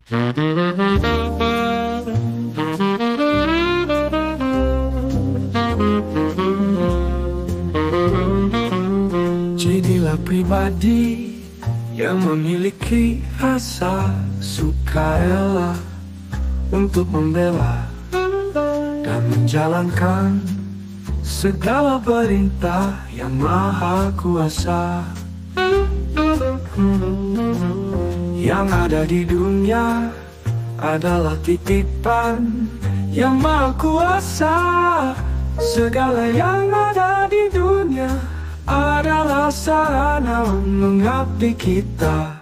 Jadilah pribadi yang memiliki rasa sukarela untuk membela dan menjalankan segala perintah yang maha kuasa. Yang ada di dunia adalah titipan yang maha kuasa. Segala yang ada di dunia adalah sarana mengabdi kita.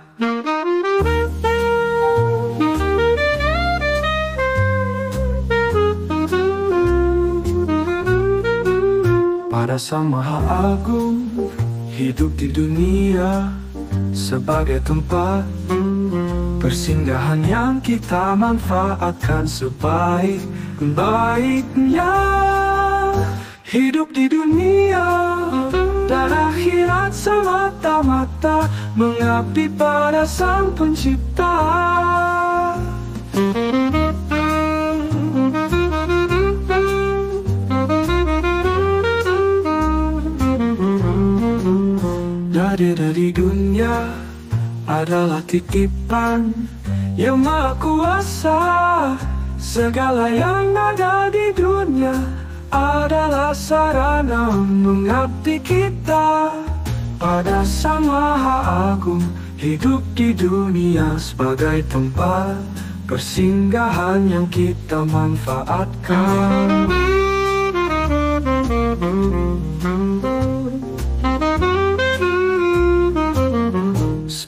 Pada Sang Maha Agung, hidup di dunia sebagai tempat persinggahan yang kita manfaatkan sebaik-baiknya. Hidup di dunia dan akhirat semata-mata mengabdi pada Sang Pencipta. Dari dunia adalah titipan yang maha kuasa. Segala yang ada di dunia adalah sarana mengabdi kita pada Sang Maha Agung. Hidup di dunia sebagai tempat persinggahan yang kita manfaatkan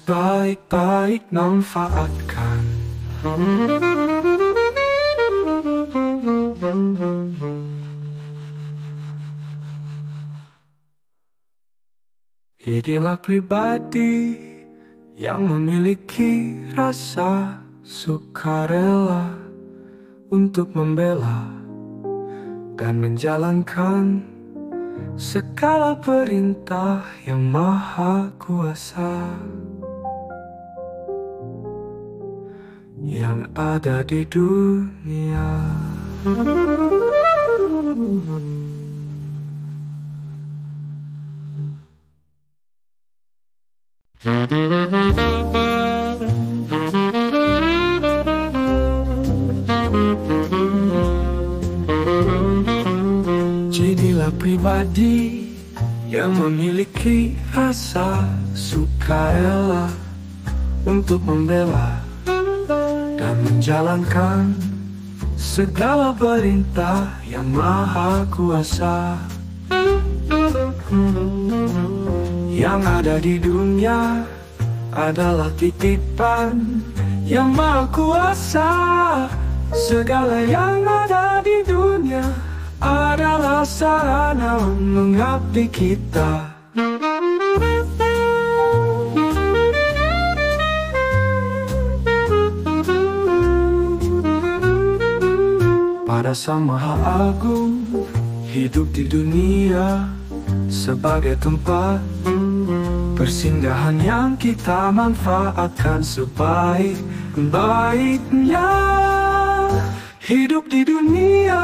sebaik-baik manfaatkan. Jadilah pribadi yang memiliki rasa sukarela untuk membela dan menjalankan segala perintah yang maha kuasa. Yang ada di dunia. Jadilah pribadi yang memiliki rasa sukarela untuk membela dan menjalankan segala perintah yang maha kuasa. Yang ada di dunia adalah titipan yang maha kuasa. Segala yang ada di dunia adalah sarana mengabdi kita. Pada Sang Maha Agung, hidup di dunia sebagai tempat persinggahan yang kita manfaatkan sebaik-baiknya. Hidup di dunia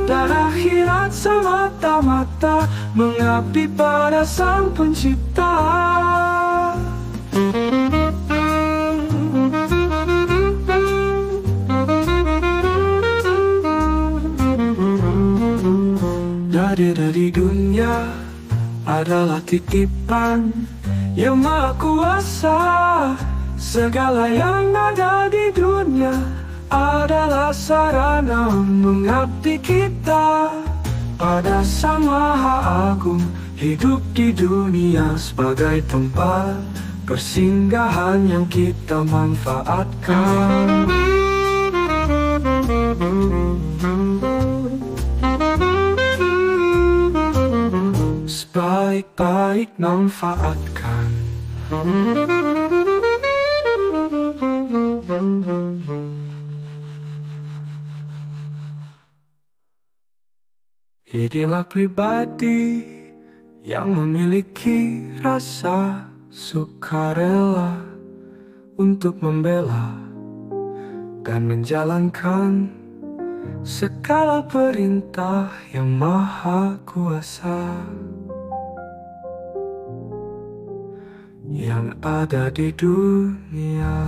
dan akhirat semata-mata mengabdi pada Sang Pencipta. Dari dunia adalah titipan yang maha kuasa. Segala yang ada di dunia adalah sarana mengabdi kita pada Sang Maha Agung. Hidup di dunia sebagai tempat persinggahan yang kita manfaatkan sebaik-baik manfaatkan. Jadilah pribadi yang memiliki rasa sukarela untuk membela dan menjalankan segala perintah yang maha kuasa yang ada di dunia.